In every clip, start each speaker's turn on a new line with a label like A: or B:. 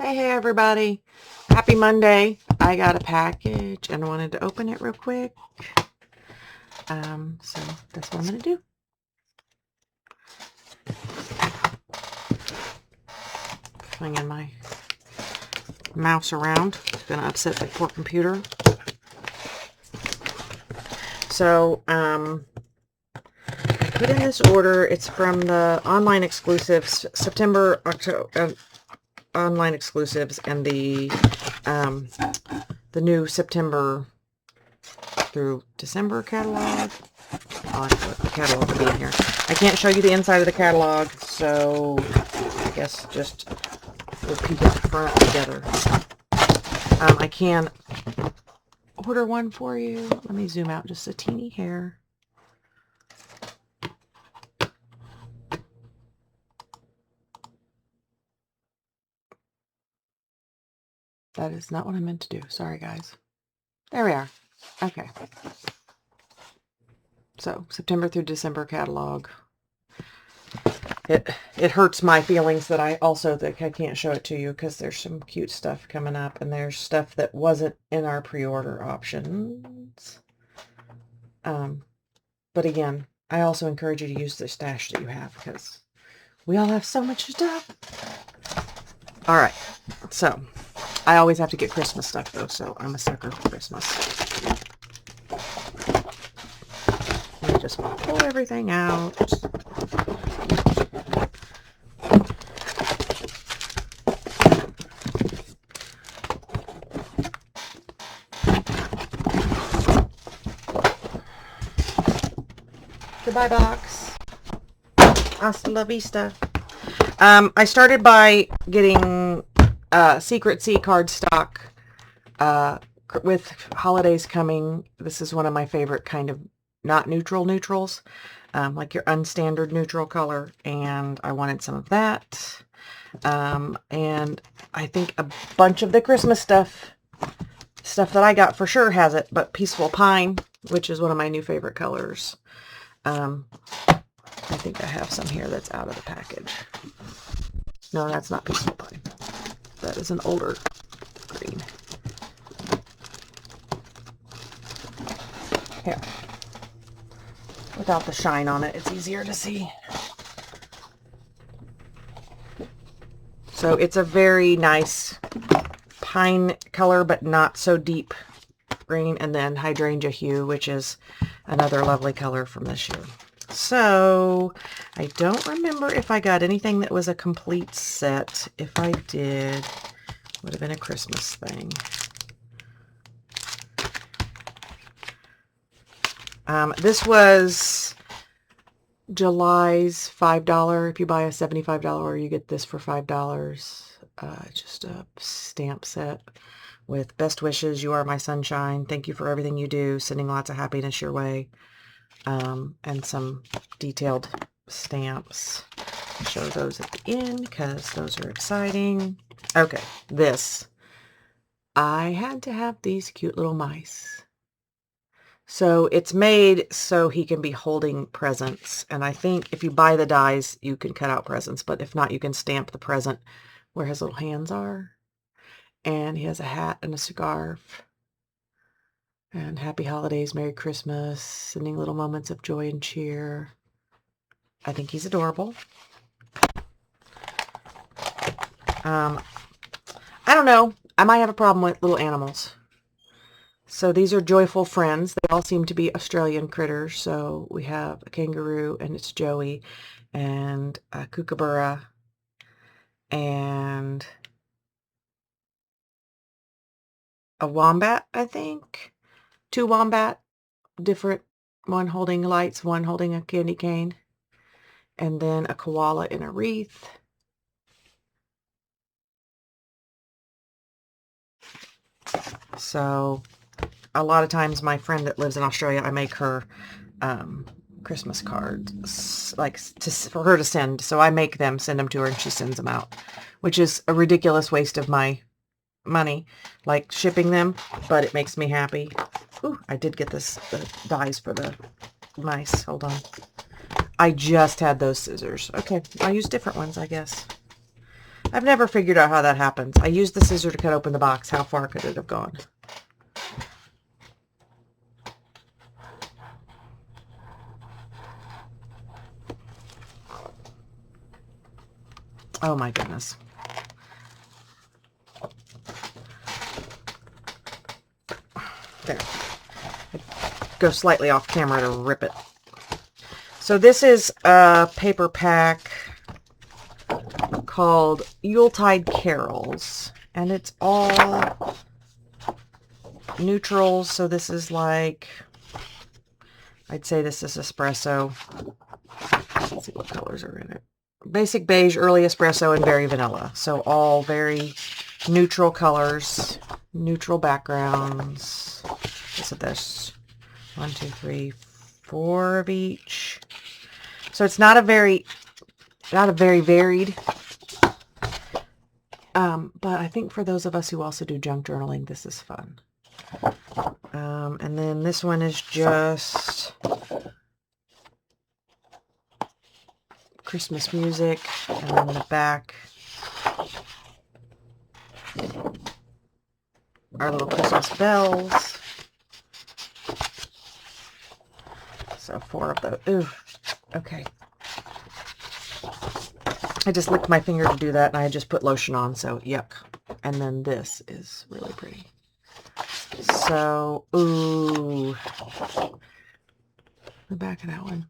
A: Hey everybody. Happy Monday. I got a package and wanted to open it real quick. So that's what I'm going to do. Swinging my mouse around. It's going to upset the poor computer. So, I put in this order. It's from the online exclusives, September, October, online exclusives, and the new September through December catalog. I'll have to let the catalog be in here. I can't show you the inside of the catalog, so I guess just we'll peek at the front together. I can order one for you. Let me zoom out just a teeny hair. That is not what I meant to do. Sorry, guys. There we are. Okay. So, September through December catalog. It hurts my feelings that I can't show it to you because there's some cute stuff coming up and there's stuff that wasn't in our pre-order options. But again, I also encourage you to use the stash that you have because we all have so much stuff. All right, so I always have to get Christmas stuff though, so I'm a sucker for Christmas. Let me just pull everything out. Goodbye box. Hasta la vista. I started by getting Secret Sea cardstock with holidays coming. This is one of my favorite kind of not neutrals, like your unstandard neutral color, and I wanted some of that. And I think a bunch of the Christmas stuff that I got for sure has it, but Peaceful Pine, which is one of my new favorite colors. I think I have some here that's out of the package. No, that's not Peaceful Pine. That is an older green. Here. Without the shine on it, it's easier to see. So it's a very nice pine color, but not so deep green. And then Hydrangea Hue, which is another lovely color from this year. So I don't remember if I got anything that was a complete set. If I did, it would have been a Christmas thing. This was July's $5. If you buy a $75 order, you get this for $5. Just a stamp set with best wishes. You are my sunshine. Thank you for everything you do. Sending lots of happiness your way. And some detailed stamps. I'll show those at the end because those are exciting. Okay, this. I had to have these cute little mice. So it's made so he can be holding presents. And I think if you buy the dies, you can cut out presents. But if not, you can stamp the present where his little hands are. And he has a hat and a scarf. And happy holidays, Merry Christmas, sending little moments of joy and cheer. I think he's adorable. I don't know. I might have a problem with little animals. So these are joyful friends. They all seem to be Australian critters. So we have a kangaroo, and it's Joey, and a kookaburra, and a wombat, I think. 2 wombat, different, one holding lights, one holding a candy cane, and then a koala in a wreath. So a lot of times my friend that lives in Australia, I make her Christmas cards, like for her to send. So I make them, send them to her, and she sends them out, which is a ridiculous waste of my money, like shipping them, but it makes me happy. Ooh, I did get the dies for the mice. Hold on. I just had those scissors. Okay, I'll use different ones, I guess. I've never figured out how that happens. I used the scissor to cut open the box. How far could it have gone? Oh my goodness. There. I go slightly off camera to rip it. So this is a paper pack called Yuletide Carols, and it's all neutrals. So this is like, I'd say this is espresso. Let's see what colors are in it. Basic beige, early espresso, and berry vanilla. So all very neutral colors, neutral backgrounds. Is it this? 1, 2, 3, 4 of each. So it's not a very varied. But I think for those of us who also do junk journaling, this is fun. And then this one is just Christmas music, and then the back are little Christmas bells. So 4 of those. Ooh, okay. I just licked my finger to do that, and I just put lotion on, so yuck. And then this is really pretty. So, ooh, the back of that one.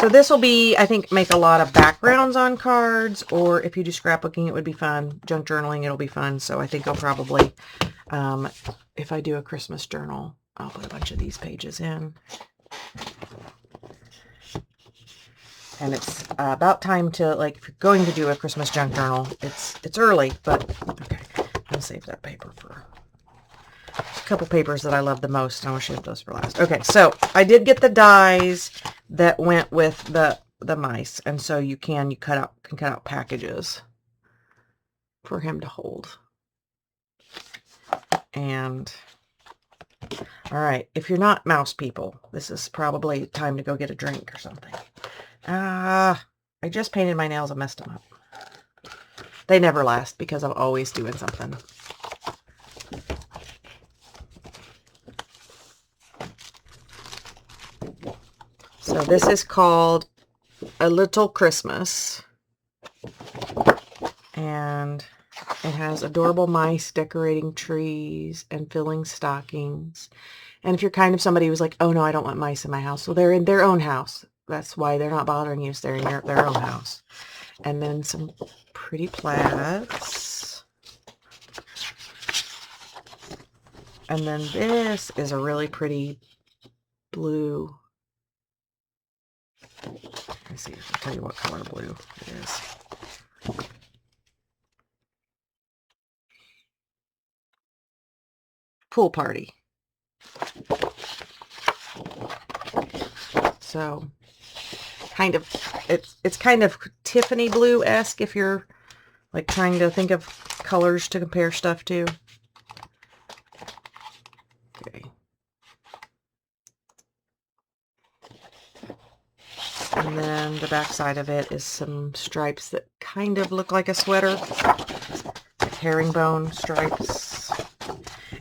A: So this will be, I think, make a lot of backgrounds on cards, or if you do scrapbooking, it would be fun. Junk journaling, it'll be fun. So I think I'll probably, if I do a Christmas journal, I'll put a bunch of these pages in. And it's about time to, like, if you're going to do a Christmas junk journal, it's early, but okay. I'll save that paper for a couple papers that I love the most. I will save those for last. Okay, so I did get the dies that went with the mice, and so you can cut out packages for him to hold. And all right, if you're not mouse people, this is probably time to go get a drink or something. I just painted my nails and messed them up. They never last because I'm always doing something. So this is called A Little Christmas. And it has adorable mice decorating trees and filling stockings. And if you're kind of somebody who's like, oh no, I don't want mice in my house. Well, they're in their own house. That's why they're not bothering you. So they're in their own house. And then some pretty plaids. And then this is a really pretty blue. Let me see if I tell you what color blue it is. Pool party. So kind of, it's kind of Tiffany blue-esque if you're like trying to think of colors to compare stuff to. Okay. And then the back side of it is some stripes that kind of look like a sweater, like herringbone stripes.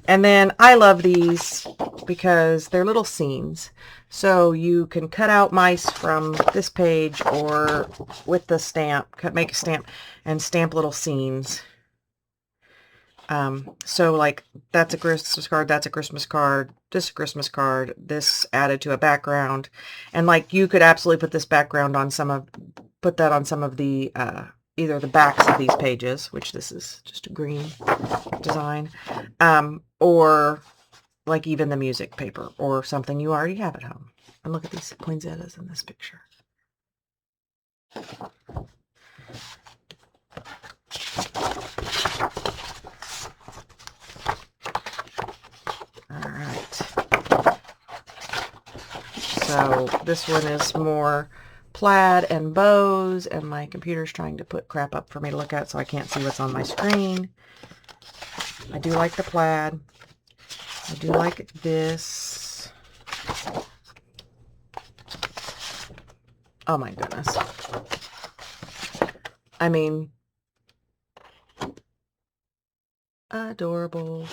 A: And then I love these because they're little scenes. So you can cut out mice from this page, or with the stamp, make a stamp and stamp little scenes. So like that's a Christmas card, that's a Christmas card, this Christmas card, this added to a background. And like you could absolutely put this background on put that on some of the, either the backs of these pages, which this is just a green design, or like even the music paper or something you already have at home. And look at these poinsettias in this picture. All right. So this one is more plaid and bows, and my computer's trying to put crap up for me to look at so I can't see what's on my screen. I do like the plaid. I do like this. Oh my goodness. I mean, Adorable.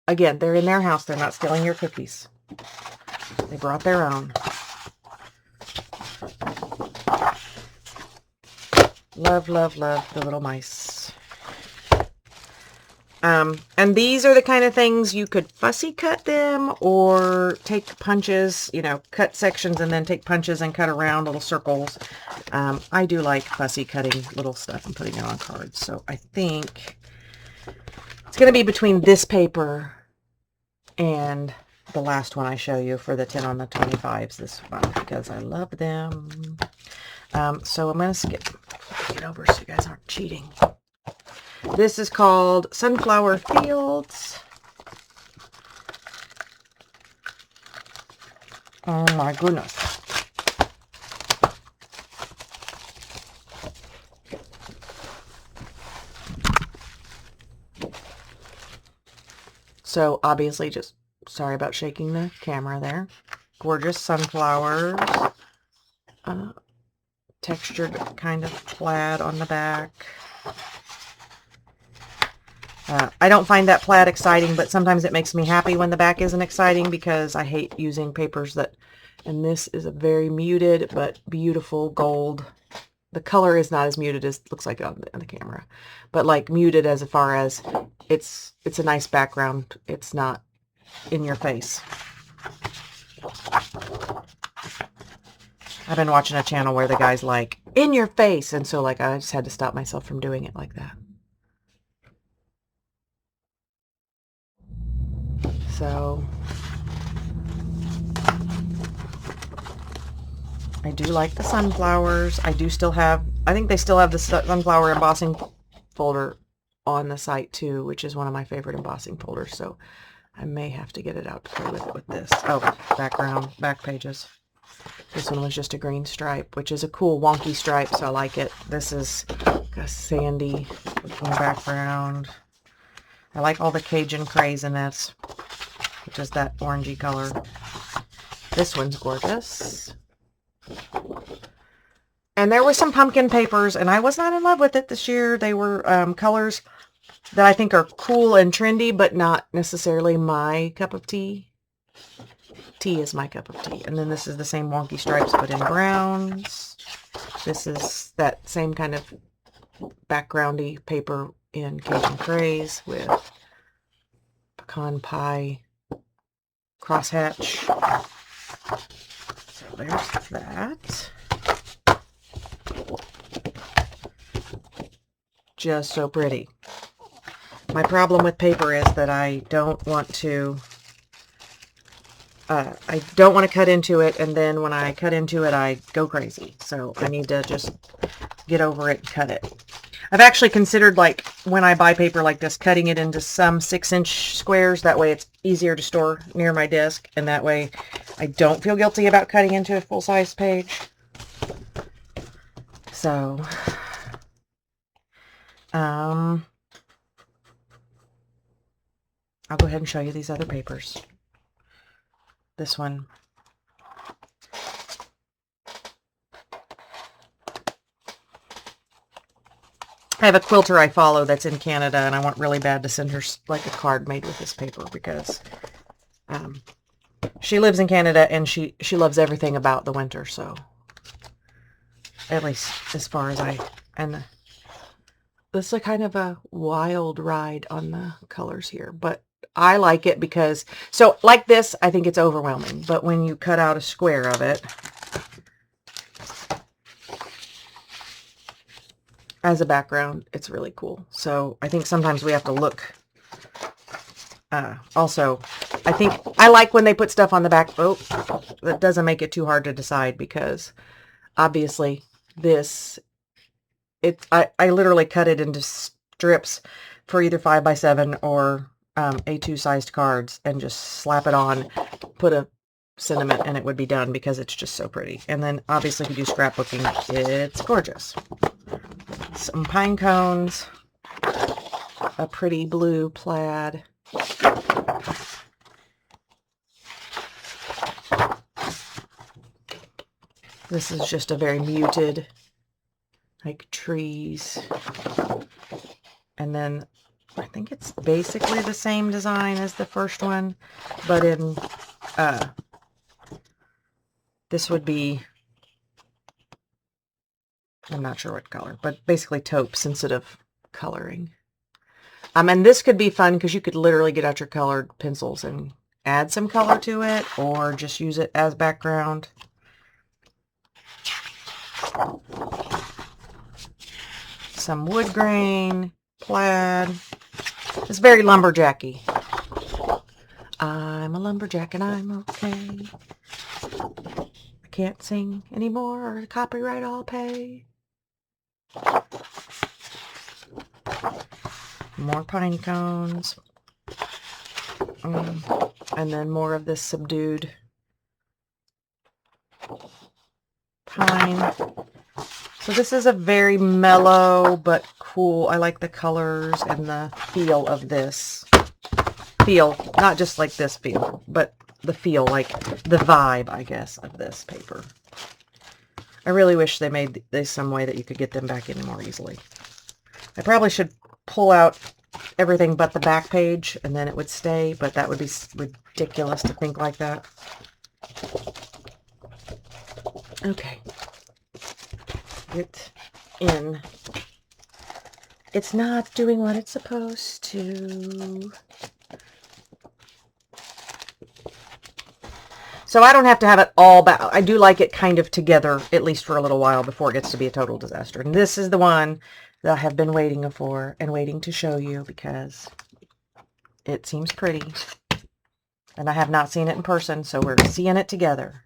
A: Again, they're in their house. They're not stealing your cookies. They brought their own. Love, love, love the little mice. And these are the kind of things you could fussy cut them or take punches, you know, cut sections and then take punches and cut around little circles. I do like fussy cutting little stuff and putting it on cards. So I think it's going to be between this paper and the last one I show you for the 10 on the 25s this month because I love them. So I'm going to skip it over so you guys aren't cheating. This is called Sunflower Fields. Oh my goodness. So obviously just sorry about shaking the camera there. Gorgeous sunflowers. Textured kind of plaid on the back. I don't find that plaid exciting, but sometimes it makes me happy when the back isn't exciting because I hate using papers that, and this is a very muted but beautiful gold. The color is not as muted as it looks like on the camera, but like muted as far as it's a nice background. It's not in your face. I've been watching a channel where the guy's like, in your face, and so like I just had to stop myself from doing it like that. So I do like the sunflowers. I do still have, I think they still have the sunflower embossing folder on the site too, which is one of my favorite embossing folders. So I may have to get it out to play with it with this. Oh, background, back pages. This one was just a green stripe, which is a cool wonky stripe, so I like it. This is a sandy looking background. I like all the Cajun craziness, which is that orangey color. This one's gorgeous. And there were some pumpkin papers, and I was not in love with it this year. They were colors that I think are cool and trendy, but not necessarily my cup of tea. Tea is my cup of tea. And then this is the same wonky stripes, but in browns. This is that same kind of backgroundy paper in Cajun Craze with pecan pie crosshatch. So there's that. Just so pretty. My problem with paper is that I don't want to cut into it, and then when I cut into it, I go crazy. So I need to just get over it and cut it. I've actually considered, like, when I buy paper like this, cutting it into some 6-inch squares. That way it's easier to store near my desk, and that way I don't feel guilty about cutting into a full-size page. So, I'll go ahead and show you these other papers. This one. I have a quilter I follow that's in Canada, and I want really bad to send her like a card made with this paper because she lives in Canada and she loves everything about the winter. So at least as far as this is a kind of a wild ride on the colors here, but I like it because, so like this, I think it's overwhelming, but when you cut out a square of it as a background, it's really cool. So I think sometimes we have to look. Also, I think I like when they put stuff on the back. Oh, that doesn't make it too hard to decide because obviously this, I literally cut it into strips for either 5x7 or A2 sized cards and just slap it on, put a sentiment, and it would be done because it's just so pretty. And then obviously if you do scrapbooking, it's gorgeous. Some pine cones, a pretty blue plaid, This is just a very muted, like trees. And then I think it's basically the same design as the first one, but in this would be, I'm not sure what color, but basically taupes instead of coloring. And this could be fun because you could literally get out your colored pencils and add some color to it, or just use it as background. Some wood grain, plaid. It's very lumberjacky. I'm a lumberjack and I'm okay. I can't sing anymore, or copyright I'll pay. More pine cones. And then more of this subdued pine. So this is a very mellow but cool. I like the colors and the feel of this. Feel, not just like this feel, but the feel, like the vibe, I guess, of this paper. I really wish they made this some way that you could get them back in more easily. I probably should pull out everything but the back page and then it would stay, but that would be ridiculous to think like that. Okay. Get in. It's not doing what it's supposed to. So I don't have to have it all back. I do like it kind of together, at least for a little while, before it gets to be a total disaster. And this is the one that I have been waiting for and waiting to show you because it seems pretty. And I have not seen it in person, so we're seeing it together.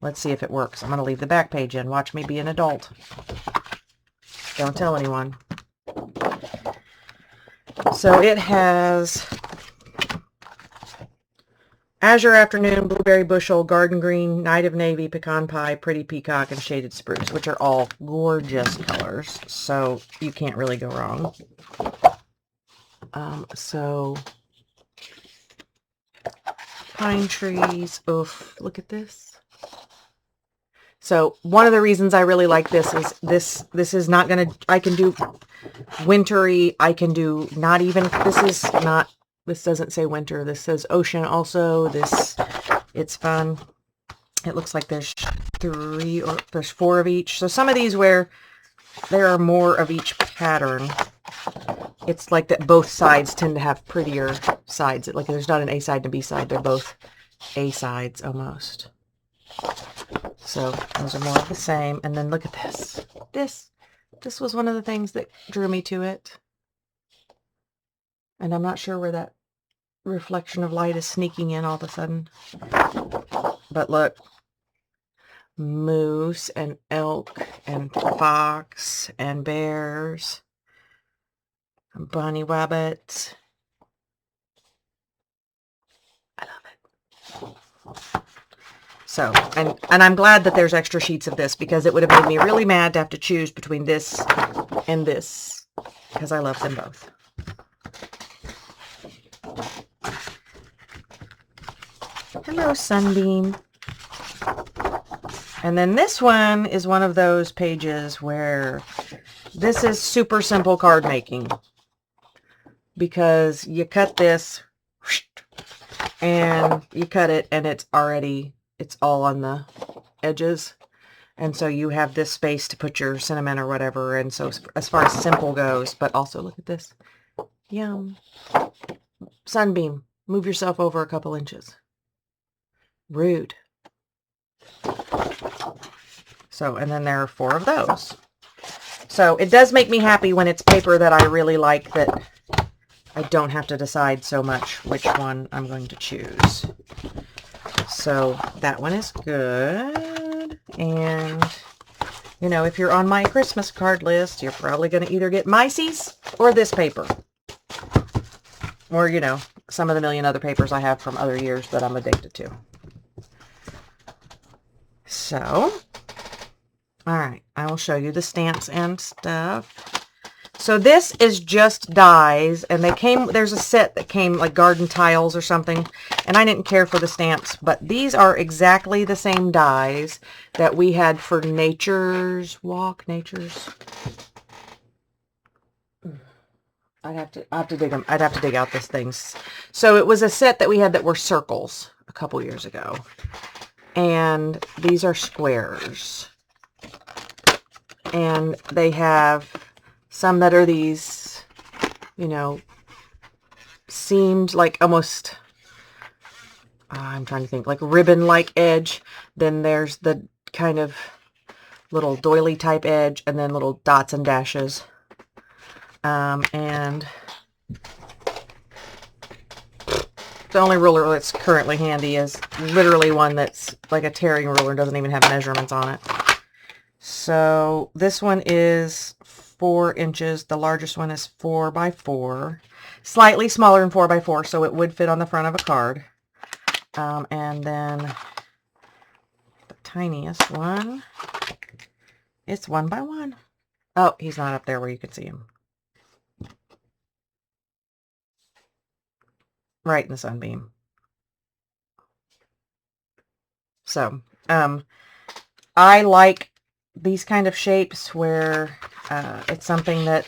A: Let's see if it works. I'm going to leave the back page in. Watch me be an adult. Don't tell anyone. So it has Azure Afternoon, Blueberry Bushel, Garden Green, Night of Navy, Pecan Pie, Pretty Peacock, and Shaded Spruce, which are all gorgeous colors, so you can't really go wrong. So pine trees. Oof, look at this. So one of the reasons I really like this is this is not going to, I can do wintry, I can do not even, this doesn't say winter, this says ocean also. It's fun. It looks like there's there's 4 of each. So some of these where there are more of each pattern, it's like that both sides tend to have prettier sides. Like there's not an A side and a B side, they're both A sides almost. So those are more of the same. And then look at this. This was one of the things that drew me to it. And I'm not sure where that reflection of light is sneaking in all of a sudden. But look. Moose and elk and fox and bears. And bunny rabbits. I love it. So, and I'm glad that there's extra sheets of this because it would have made me really mad to have to choose between this and this because I love them both. Hello, Sunbeam. And then this one is one of those pages where this is super simple card making because you cut this and you cut it and it's all on the edges. And so you have this space to put your cinnamon or whatever. And so as far as simple goes, but also look at this. Yum. Sunbeam, move yourself over a couple inches. Rude. So, and then there are 4 of those. So it does make me happy when it's paper that I really like, that I don't have to decide so much which one I'm going to choose. So that one is good. And, you know, if you're on my Christmas card list, you're probably going to either get Macy's or this paper. Or, you know, some of the million other papers I have from other years that I'm addicted to. So, all right, I will show you the stamps and stuff. So this is just dies, and there's a set that came like garden tiles or something, and I didn't care for the stamps, but these are exactly the same dies that we had for Nature's Walk. I'd have to dig them. I'd have to dig out this things. So it was a set that we had that were circles a couple years ago. And these are squares. And they have some that are these, you know, seamed like almost, I'm trying to think, like ribbon-like edge. Then there's the kind of little doily type edge, and then little dots and dashes. And the only ruler that's currently handy is literally one that's like a tearing ruler, doesn't even have measurements on it. So this one is 4 inches. The largest one is 4 by 4. Slightly smaller than 4 by 4, so it would fit on the front of a card. And then the tiniest one, it's 1 by 1. Oh, he's not up there where you can see him. Right in the sunbeam. So, I like these kind of shapes where it's something that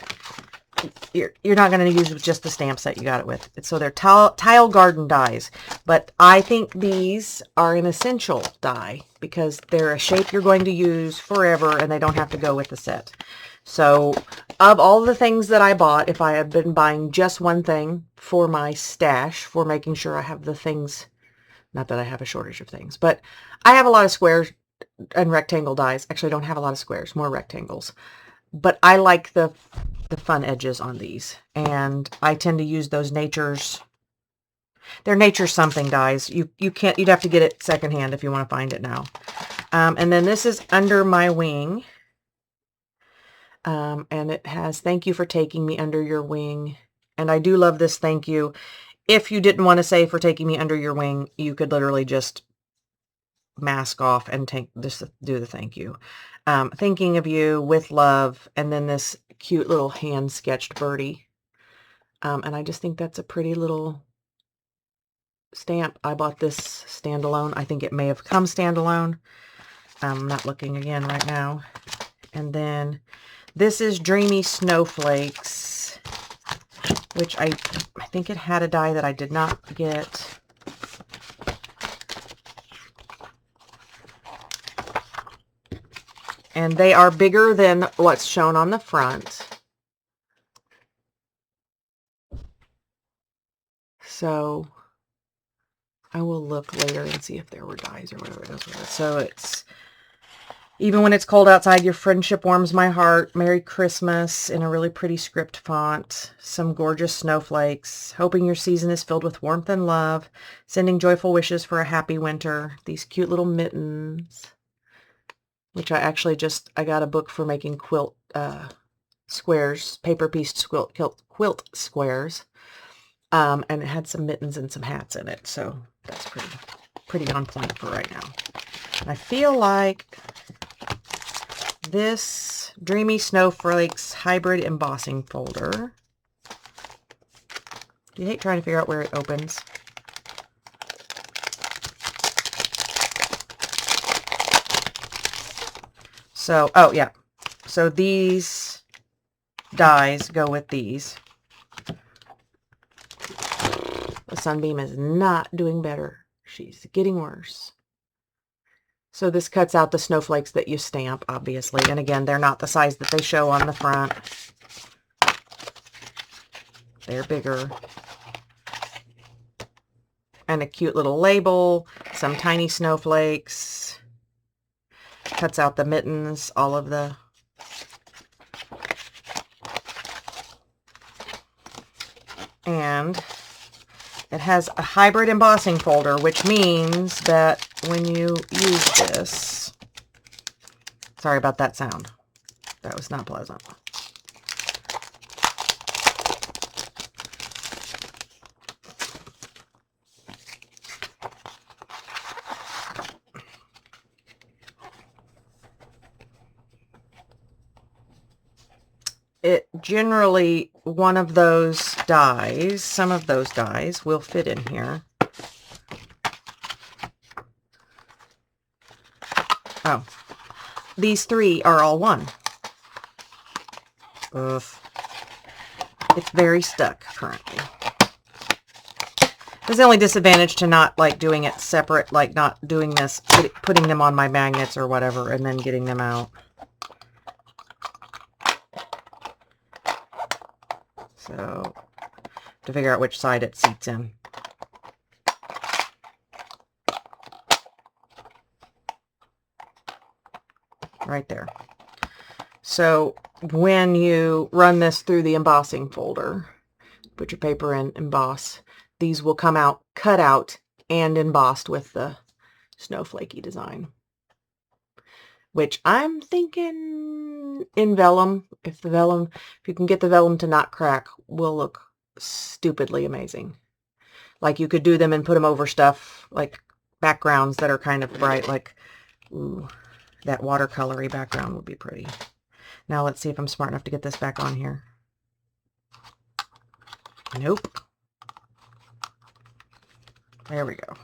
A: you're not going to use with just the stamp set you got it with. So they're tile garden dies, but I think these are an essential die because they're a shape you're going to use forever and they don't have to go with the set. So of all the things that I bought, if I had been buying just one thing for my stash, for making sure I have the things, not that I have a shortage of things, but I have a lot of squares and rectangle dies. Actually, I don't have a lot of squares, more rectangles. But I like the fun edges on these. And I tend to use those they're Nature Something dies. You'd have to get it secondhand if you want to find it now. And then this is Under My Wing. And it has, thank you for taking me under your wing. And I do love this thank you. If you didn't want to say for taking me under your wing, you could literally just mask off and just do the thank you. Thinking of you with love, and then this cute little hand sketched birdie. And I just think that's a pretty little stamp. I bought this standalone. I think it may have come standalone. I'm not looking again right now. And then this is Dreamy Snowflakes, which I think it had a die that I did not get. And they are bigger than what's shown on the front. So I will look later and see if there were dies or whatever it is with it. So it's, even when it's cold outside, your friendship warms my heart. Merry Christmas in a really pretty script font. Some gorgeous snowflakes. Hoping your season is filled with warmth and love. Sending joyful wishes for a happy winter. These cute little mittens, which I got a book for making quilt squares, paper pieced quilt squares. And it had some mittens and some hats in it. So that's pretty on point for right now. And I feel like this Dreamy Snowflakes hybrid embossing folder. You hate trying to figure out where it opens. So, oh yeah. So these dies go with these. The Sunbeam is not doing better. She's getting worse. So this cuts out the snowflakes that you stamp, obviously. And again, they're not the size that they show on the front. They're bigger. And a cute little label, some tiny snowflakes. Cuts out the mittens, all of the... And it has a hybrid embossing folder, which means that when you use this... Sorry about that sound. That was not pleasant. it generally, one of those dies, some of those dies will fit in here. Oh, these three are all one. Ugh. It's very stuck currently. There's the only disadvantage to not like doing it separate, like not doing this, putting them on my magnets or whatever, and then getting them out. So, to figure out which side it seats in. Right there. So, when you run this through the embossing folder, put your paper in, emboss, these will come out, cut out, and embossed with the snowflakey design. Which I'm thinking in vellum, if you can get the vellum to not crack, will look stupidly amazing. Like you could do them and put them over stuff, like backgrounds that are kind of bright, like, ooh, that watercolory background would be pretty. Now let's see if I'm smart enough to get this back on here. Nope. There we go.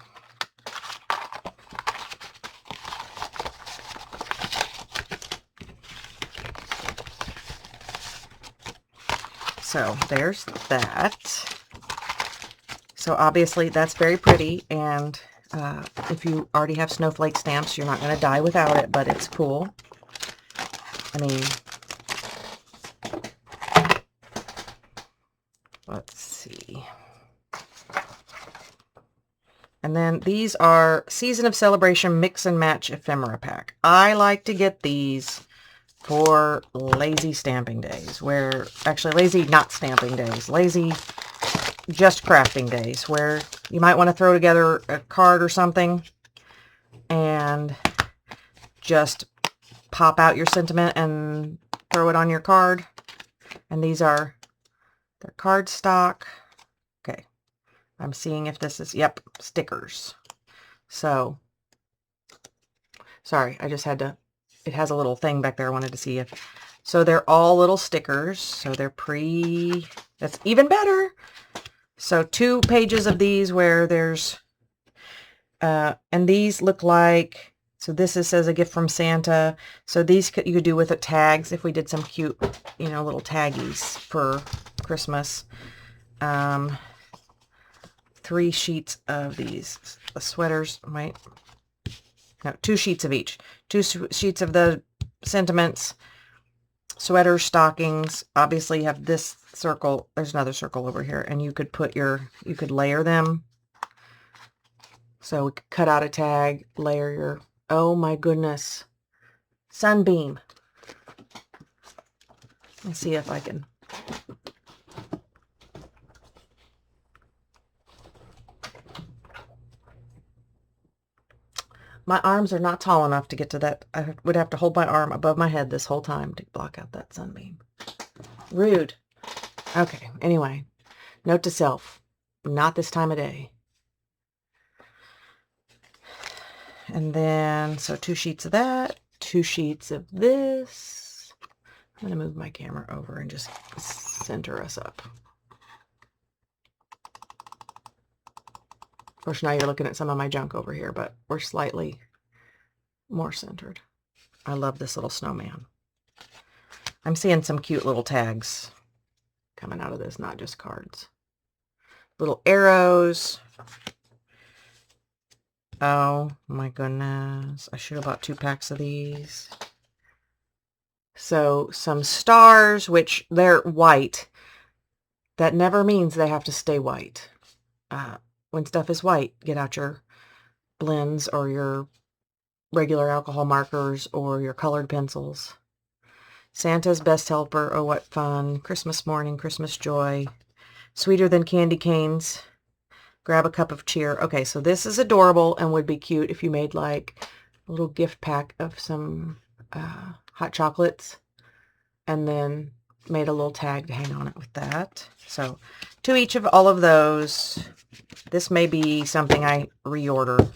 A: So there's that. So obviously that's very pretty, and if you already have snowflake stamps, you're not going to die without it, but it's cool. I mean, let's see. And then these are Season of Celebration Mix and Match Ephemera Pack. I like to get these for lazy stamping days, where, actually lazy not stamping days, lazy just crafting days, where you might want to throw together a card or something and just pop out your sentiment and throw it on your card. And these are their cardstock. Okay, I'm seeing if this is, yep, stickers. So, sorry, I just had to, it has a little thing back there I wanted to see if, so they're all little stickers, so they're that's even better. So 2 pages of these where there's, and these look like, so this says a gift from Santa. So these you could do with tags if we did some cute, you know, little taggies for Christmas. 3 sheets of these. The sweaters might, no, 2 sheets of each. 2 sheets of the sentiments, sweaters, stockings. Obviously you have this circle. There's another circle over here, and you could put you could layer them. So we could cut out a tag, layer your, oh my goodness, sunbeam. Let's see if I can. My arms are not tall enough to get to that. I would have to hold my arm above my head this whole time to block out that sunbeam. Rude. Okay, anyway. Note to self. Not this time of day. And then, so 2 sheets of that. 2 sheets of this. I'm going to move my camera over and just center us up. Of course, now you're looking at some of my junk over here, but we're slightly more centered. I love this little snowman. I'm seeing some cute little tags coming out of this, not just cards. Little arrows. Oh my goodness. I should have bought 2 packs of these. So some stars, which they're white. That never means they have to stay white. When stuff is white, get out your blends or your regular alcohol markers or your colored pencils. Santa's Best Helper, oh what fun. Christmas Morning, Christmas Joy. Sweeter Than Candy Canes. Grab a Cup of Cheer. Okay, so this is adorable and would be cute if you made like a little gift pack of some hot chocolates and then made a little tag to hang on it with that. So 2 each of all of those. This may be something I reorder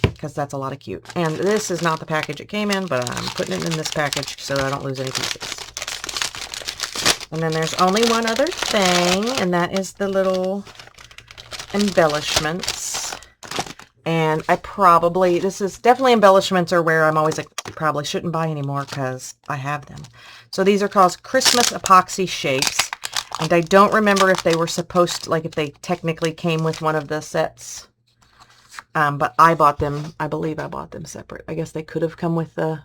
A: because that's a lot of cute. And this is not the package it came in, but I'm putting it in this package so I don't lose any pieces. And then there's only one other thing, and that is the little embellishments. And this is definitely embellishments are where I'm always like, probably shouldn't buy anymore because I have them. So these are called Christmas epoxy shapes. And I don't remember if they were supposed to, like if they technically came with one of the sets. But I bought them, I believe I bought them separate. I guess they could have come with the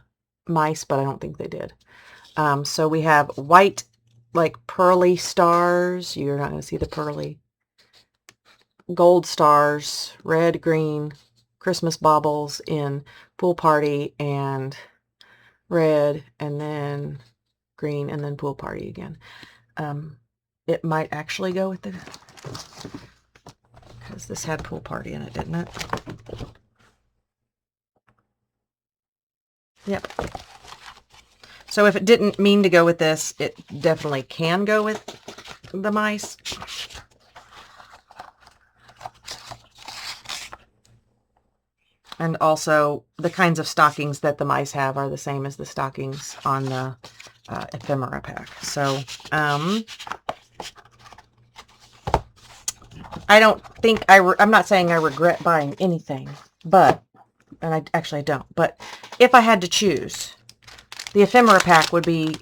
A: mice, but I don't think they did. So we have white, like pearly stars. You're not going to see the pearly. Gold stars, red, green, Christmas baubles in Pool Party, and red, and then green, and then Pool Party again. It might actually go with the, because this had Pool Party in it, didn't it? Yep. So if it didn't mean to go with this, it definitely can go with the mice. And also, the kinds of stockings that the mice have are the same as the stockings on the ephemera pack. So, I don't think I'm not saying I regret buying anything, but, and I actually don't, but if I had to choose, the ephemera pack would be,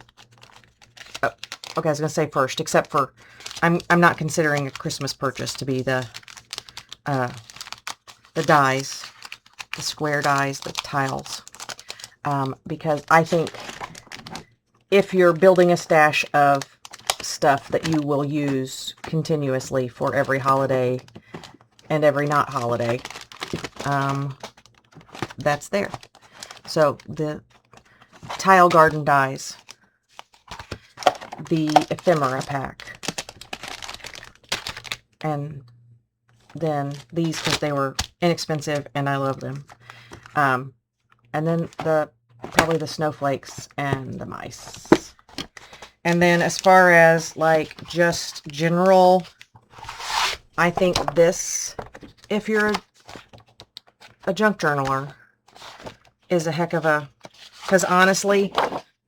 A: okay, I was going to say first, except for, I'm not considering a Christmas purchase to be the dies. The square dies, the tiles, because I think if you're building a stash of stuff that you will use continuously for every holiday and every not holiday, that's there. So the tile garden dies, the ephemera pack, and then these because they were inexpensive and I love them. And then probably the snowflakes and the mice. And then as far as like just general, I think this, if you're a junk journaler, is a heck of a, because honestly,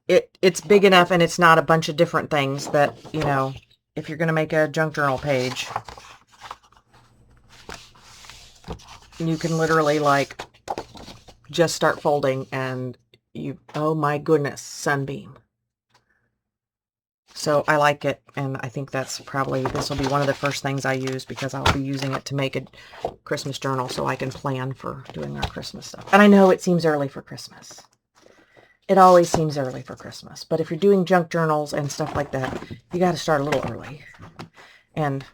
A: it's big enough and it's not a bunch of different things that, you know, if you're going to make a junk journal page, you can literally like just start folding and you, oh my goodness, sunbeam. So I like it, and I think that's probably, this will be one of the first things I use because I'll be using it to make a Christmas journal so I can plan for doing our Christmas stuff. And I know it seems early for Christmas. It always seems early for Christmas, but if you're doing junk journals and stuff like that, you got to start a little early. And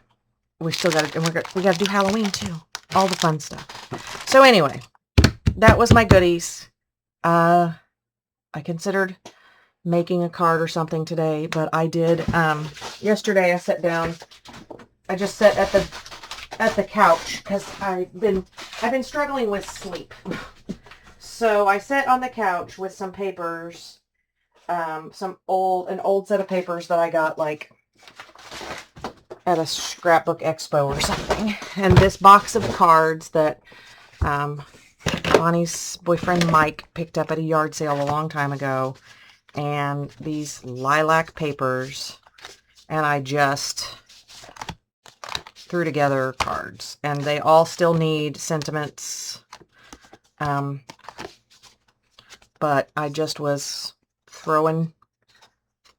A: we still got to, and we got to do Halloween too. All the fun stuff. So anyway, that was my goodies. I considered making a card or something today, but I did, yesterday I sat down, I just sat at the couch because I've been struggling with sleep. So I sat on the couch with some papers, an old set of papers that I got like at a scrapbook expo or something, and this box of cards that Bonnie's boyfriend Mike picked up at a yard sale a long time ago, and these lilac papers, and I just threw together cards, and they all still need sentiments, but I just was throwing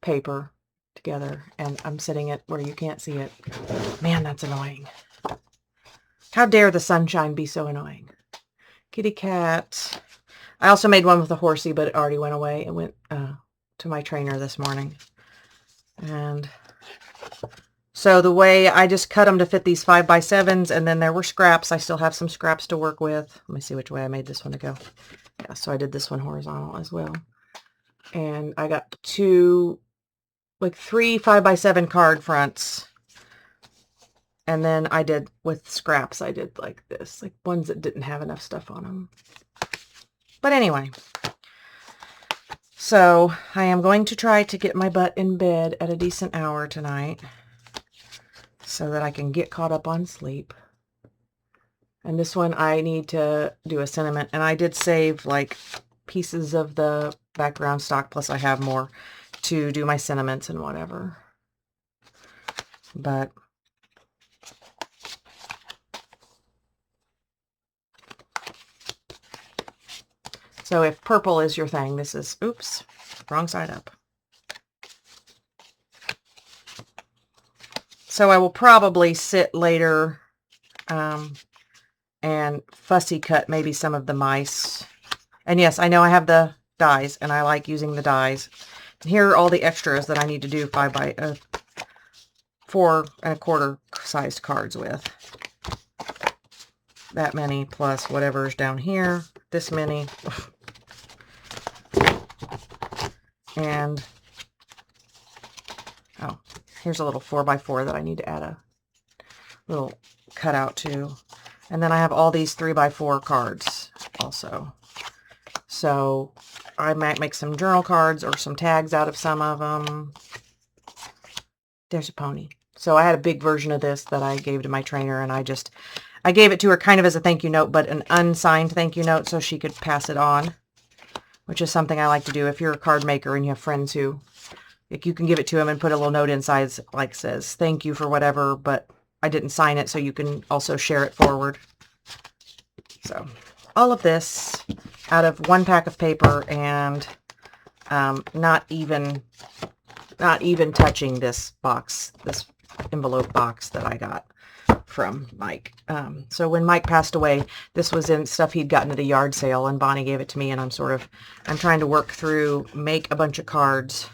A: paper together, and I'm sitting it where you can't see it. Man, that's annoying. How dare the sunshine be so annoying? Kitty cat. I also made one with a horsey, but it already went away. It went to my trainer this morning. And so the way I just cut them to fit these 5x7s, and then there were scraps. I still have some scraps to work with. Let me see which way I made this one to go. Yeah, so I did this one horizontal as well. And I got three 5x7 card fronts. And then I did, with scraps, I did like this, like ones that didn't have enough stuff on them. But anyway, so I am going to try to get my butt in bed at a decent hour tonight so that I can get caught up on sleep. And this one I need to do a sentiment, and I did save like pieces of the background stock, plus I have more to do my sentiments and whatever. but so if purple is your thing, this is, oops, wrong side up. So I will probably sit later and fussy cut maybe some of the mice. And yes, I know I have the dies, and I like using the dies. And here are all the extras that I need to do 4 1/4 sized cards with. That many plus whatever's down here, this many. And, oh, here's a little 4x4 that I need to add a little cutout to. And then I have all these 3x4 cards also. So I might make some journal cards or some tags out of some of them. There's a pony. So I had a big version of this that I gave to my trainer, and I gave it to her kind of as a thank you note, but an unsigned thank you note so she could pass it on, which is something I like to do. If you're a card maker and you have friends who, like, you can give it to them and put a little note inside, like says, thank you for whatever, but I didn't sign it, so you can also share it forward. So all of this out of 1 pack of paper, and not even touching this box, this envelope box that I got from Mike. So when Mike passed away, this was in stuff he'd gotten at a yard sale, and Bonnie gave it to me, and I'm trying to work through, make a bunch of cards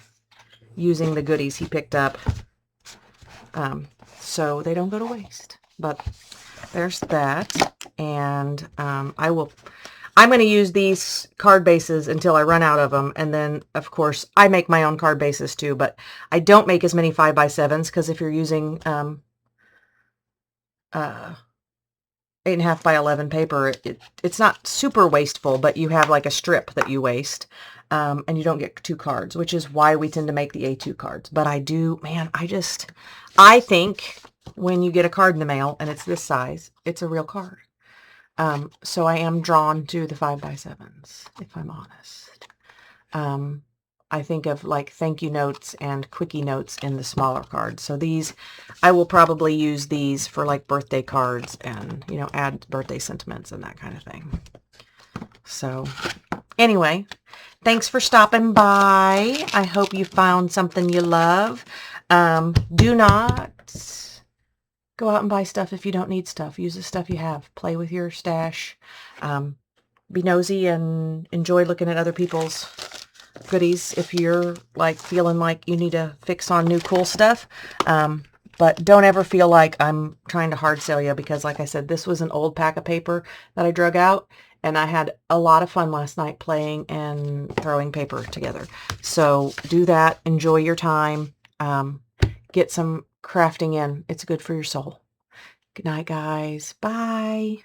A: using the goodies he picked up, so they don't go to waste. But there's that, and I'm going to use these card bases until I run out of them, and then, of course, I make my own card bases too, but I don't make as many 5x7s, because if you're using 8.5 by 11 paper, it's not super wasteful, but you have like a strip that you waste, and you don't get 2 cards, which is why we tend to make the A2 cards. But I do, man, I think when you get a card in the mail and it's this size, it's a real card. So I am drawn to the 5x7s, if I'm honest. I think of like thank you notes and quickie notes in the smaller cards. So these, I will probably use these for like birthday cards and, you know, add birthday sentiments and that kind of thing. So anyway, thanks for stopping by. I hope you found something you love. Do not go out and buy stuff if you don't need stuff. Use the stuff you have. Play with your stash. Be nosy and enjoy looking at other people's goodies if you're like feeling like you need to fix on new cool stuff. But don't ever feel like I'm trying to hard sell you, because like I said, this was an old pack of paper that I drug out, and I had a lot of fun last night playing and throwing paper together. So do that. Enjoy your time. Get some crafting in. It's good for your soul. Good night, guys. Bye.